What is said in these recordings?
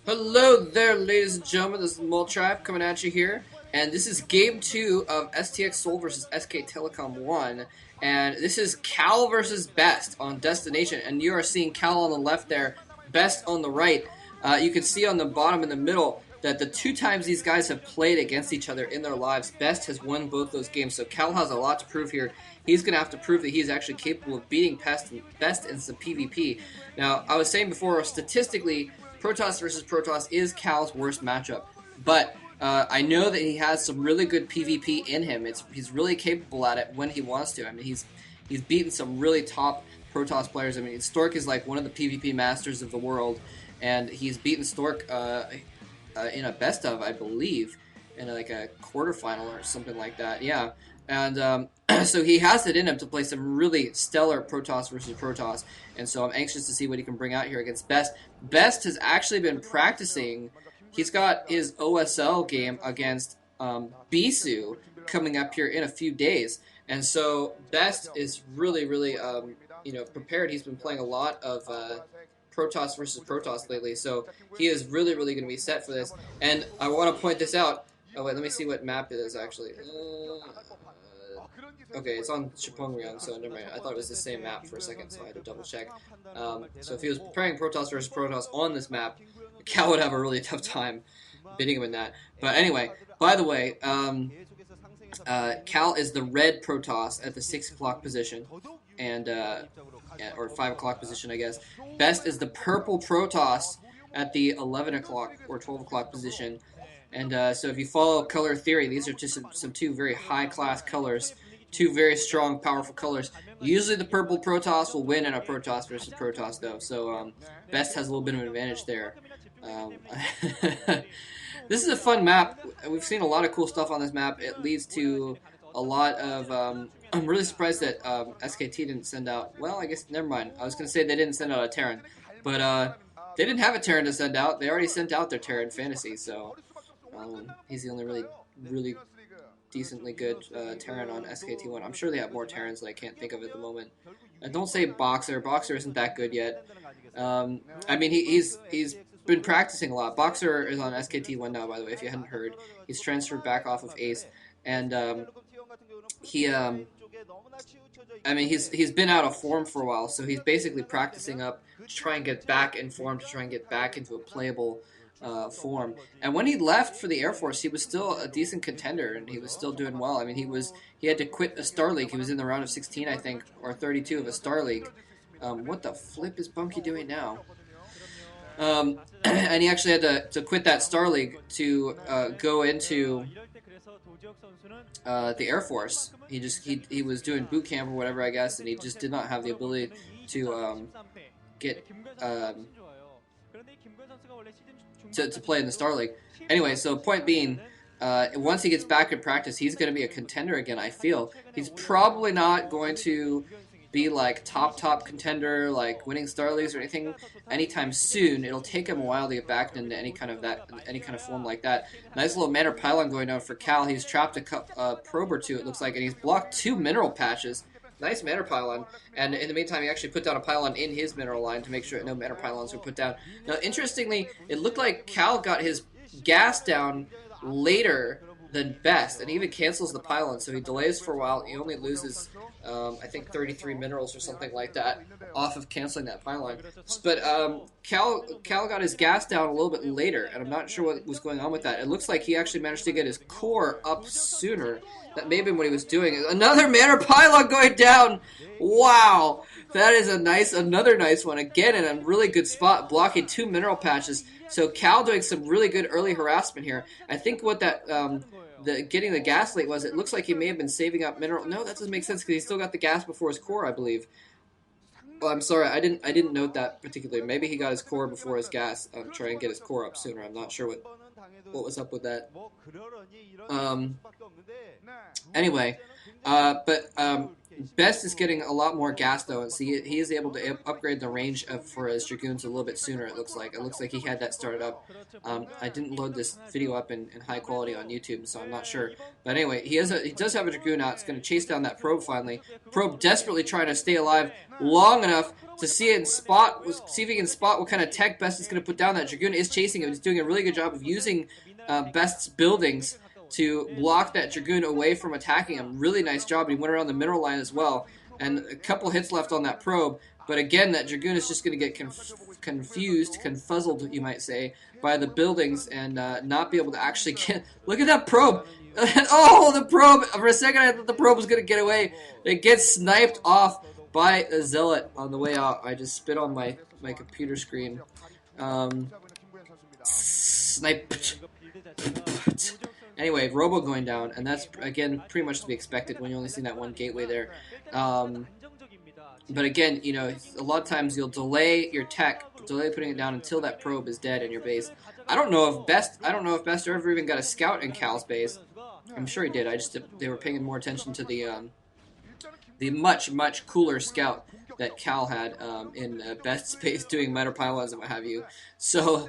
Hello there, ladies and gentlemen. This is Multribe coming at you here, and this is Game 2 of STX Seoul versus SK Telecom 1, and this is Kal versus Best on Destination, and you are seeing Kal on the left there, Best on the right. You can see on the bottom in the middle that the two times these guys have played against each other in their lives, Best has won both those games, so Kal has a lot to prove here. He's going to have to prove that he's actually capable of beating Best in some PvP. Now, I was saying before, statistically, Protoss versus Protoss is Kal's worst matchup, but I know that he has some really good PvP in him. He's really capable at it when he wants to. I mean, he's beaten some really top Protoss players. I mean, Stork is like one of the PvP masters of the world, and he's beaten Stork in a best of, I believe, in like a quarterfinal or something like that. Yeah, and so he has it in him to play some really stellar Protoss versus Protoss, and so I'm anxious to see what he can bring out here against Best. Best has actually been practicing. He's got his OSL game against Bisu coming up here in a few days, and so Best is really prepared. He's been playing a lot of Protoss versus Protoss lately, so he is really going to be set for this. And I want to point this out. Oh wait, let me see what map it is actually. Okay, it's on Chipongryong, so never mind. I thought it was the same map for a second, so I had to double check. So if he was preparing Protoss versus Protoss on this map, Cal would have a really tough time beating him in that. But anyway, by the way, Cal is the red Protoss at the 6 o'clock position, and or 5 o'clock position, I guess. Best is the purple Protoss at the 11 o'clock or 12 o'clock position. And so if you follow color theory, these are just some two very high-class colors, two very strong, powerful colors. Usually the purple Protoss will win in a Protoss versus Protoss, though, so Best has a little bit of an advantage there. This is a fun map. We've seen a lot of cool stuff on this map. It leads to a lot of... I'm really surprised that SKT didn't send out... Well, I guess, never mind. I was going to say they didn't send out a Terran, but they didn't have a Terran to send out. They already sent out their Terran Fantasy, so... he's the only really decently good Terran on SKT1. I'm sure they have more Terrans that I can't think of at the moment. And don't say Boxer. Boxer isn't that good yet. I mean, he's been practicing a lot. Boxer is on SKT1 now, by the way, if you hadn't heard. He's transferred back off of Ace. And I mean, he's been out of form for a while, so he's basically practicing up to try and get back in form, to try and get back into a playable form. And when he left for the Air Force, he was still a decent contender, and he was still doing well. I mean, he had to quit a Star League. He was in the round of 16, I think, or 32 of a Star League. What the flip is Bunky doing now? And he actually had to quit that Star League to go into the Air Force. He was doing boot camp or whatever, I guess, and he just did not have the ability to get to play in the Star League. Anyway, so point being, once he gets back in practice, he's going to be a contender again, I feel. He's probably not going to be like top contender, like winning Star Leagues or anything anytime soon. It'll take him a while to get back into any kind of form like that. Nice little Manor Pylon going down for Cal. He's trapped a probe or two, it looks like, and he's blocked 2 mineral patches. Nice Manor Pylon, and in the meantime, he actually put down a pylon in his mineral line to make sure no Manor Pylons were put down. Now, interestingly, it looked like Cal got his gas down later than Best, and he even cancels the pylon, so he delays for a while. He only loses, I think, 33 minerals or something like that off of canceling that pylon. But Cal got his gas down a little bit later, and I'm not sure what was going on with that. It looks like he actually managed to get his core up sooner. That may have been what he was doing. Another Manor Pylon going down! Wow! That is another nice one. Again, in a really good spot, blocking 2 mineral patches. So Cal doing some really good early harassment here. I think what that getting the gas late was, it looks like he may have been saving up mineral. No, that doesn't make sense because he still got the gas before his core, I believe. Well, I'm sorry, I didn't note that particularly. Maybe he got his core before his gas. Try and get his core up sooner. I'm not sure what was up with that. Anyway, but Best is getting a lot more gas though, and so he is able to upgrade the range for his Dragoons a little bit sooner. It looks like he had that started up. I didn't load this video up in high quality on YouTube, so I'm not sure. But anyway, he does have a Dragoon out. It's going to chase down that probe finally. Probe desperately trying to stay alive long enough to see it and see if he can spot what kind of tech Best is going to put down. That Dragoon is chasing him. He's doing a really good job of using Best's buildings to block that Dragoon away from attacking him. Really nice job. He went around the mineral line as well. And a couple hits left on that probe. But again, that Dragoon is just going to get confused, confuzzled, you might say, by the buildings and not be able to actually get... Look at that probe! Oh, the probe! For a second, I thought the probe was going to get away. It gets sniped off by a Zealot on the way out. I just spit on my computer screen. Snipe. Anyway, Robo going down, and that's, again, pretty much to be expected when you only see that one gateway there. But again, you know, a lot of times you'll delay your tech, delay putting it down until that probe is dead in your base. I don't know if Best ever even got a scout in Cal's base. I'm sure he did. They were paying more attention to the much cooler scout that Cal had in Best's base doing miter pylons and what have you. So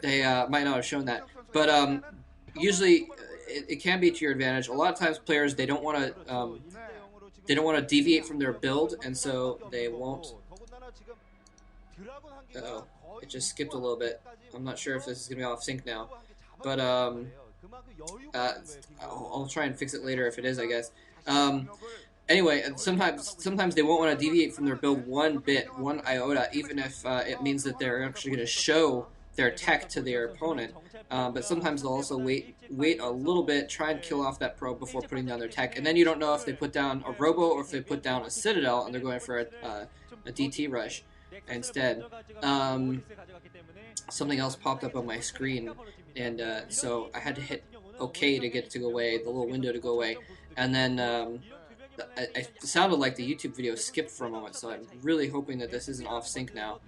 they might not have shown that. But usually it can be to your advantage. A lot of times players, they don't want to deviate from their build, and so they won't. Uh-oh, it just skipped a little bit. I'm not sure if this is gonna be off sync now, but I'll try and fix it later if it is, I guess. Anyway, sometimes they won't want to deviate from their build one iota, even if it means that they're actually going to show their tech to their opponent. But sometimes they'll also wait a little bit, try and kill off that probe before putting down their tech, and then you don't know if they put down a Robo or if they put down a Citadel, and they're going for a DT rush instead. Something else popped up on my screen, and so I had to hit OK to get it to go away, the little window to go away, and then it sounded like the YouTube video skipped for a moment, so I'm really hoping that this isn't off sync now.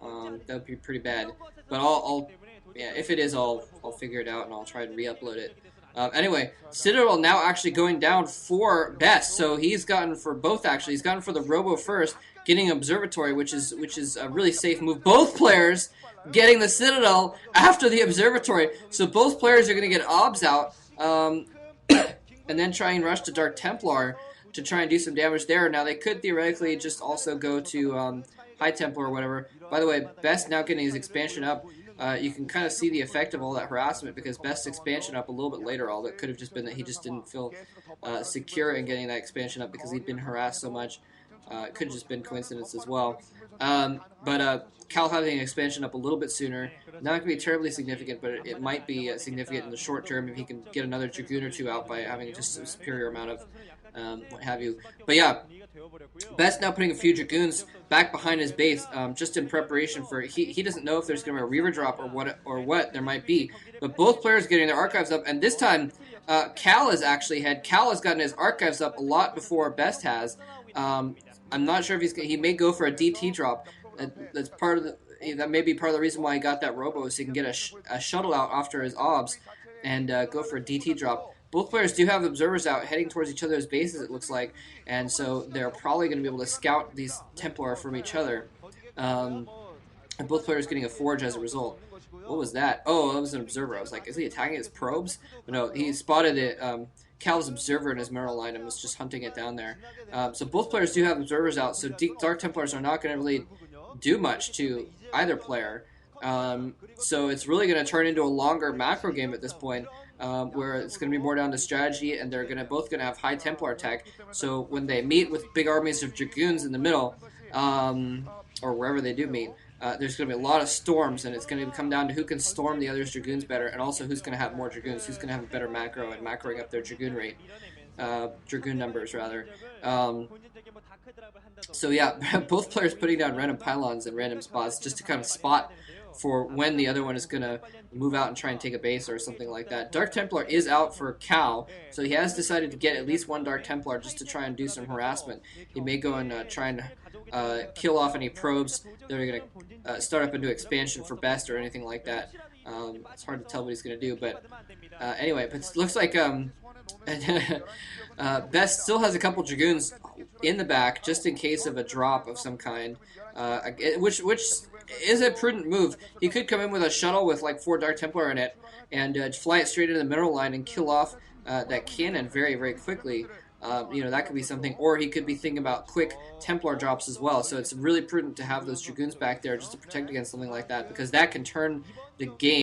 That would be pretty bad, but yeah, if it is, I'll figure it out and I'll try to re-upload it. Anyway, Citadel now actually going down for Best, so he's gotten for both actually. He's gotten for the Robo first, getting Observatory, which is a really safe move. Both players getting the Citadel after the Observatory, so both players are going to get OBS out, and then try and rush to Dark Templar to try and do some damage there. Now they could theoretically just also go to High Templar or whatever. By the way, Best now getting his expansion up. You can kind of see the effect of all that harassment because Best's expansion up a little bit later. All that could have just been that he just didn't feel secure in getting that expansion up because he'd been harassed so much. It could have just been coincidence as well. But Cal having an expansion up a little bit sooner, not going to be terribly significant, but it might be significant in the short term if he can get another Dragoon or two out by having just a superior amount of what have you. But yeah, Best now putting a few Dragoons back behind his base, just in preparation for he doesn't know if there's going to be a Reaver drop or what there might be. But both players getting their archives up, and this time Cal has gotten his archives up a lot before Best has. I'm not sure if he may go for a DT drop. That's part of that may be part of the reason why he got that Robo, so he can get a shuttle out after his OBS and go for a DT drop. Both players do have observers out heading towards each other's bases, it looks like, and so they're probably going to be able to scout these Templar from each other. And both players getting a forge as a result. What was that? Oh, that was an observer. I was like, is he attacking his probes? But no, he spotted it. Cal's observer in his mineral line and was just hunting it down there. So both players do have observers out, so Dark Templars are not going to really do much to either player. So it's really going to turn into a longer macro game at this point, where it's going to be more down to strategy, and they're both going to have high Templar attack. So when they meet with big armies of Dragoons in the middle, or wherever they do meet, there's going to be a lot of storms, and it's going to come down to who can storm the other's Dragoons better, and also who's going to have more Dragoons, who's going to have a better macro and macroing up their Dragoon rate, Dragoon numbers rather. So yeah, both players putting down random pylons in random spots just to kind of spot for when the other one is going to move out and try and take a base or something like that. Dark Templar is out for Kal, so he has decided to get at least one Dark Templar just to try and do some harassment. He may go and try and kill off any probes that are going to start up into expansion for Best or anything like that. It's hard to tell what he's going to do, but anyway, but it looks like Best still has a couple Dragoons in the back just in case of a drop of some kind, which is a prudent move. He could come in with a shuttle with like 4 Dark Templar in it and fly it straight into the mineral line and kill off that cannon very, very quickly. That could be something, or he could be thinking about quick Templar drops as well. So it's really prudent to have those Dragoons back there just to protect against something like that, because that can turn the game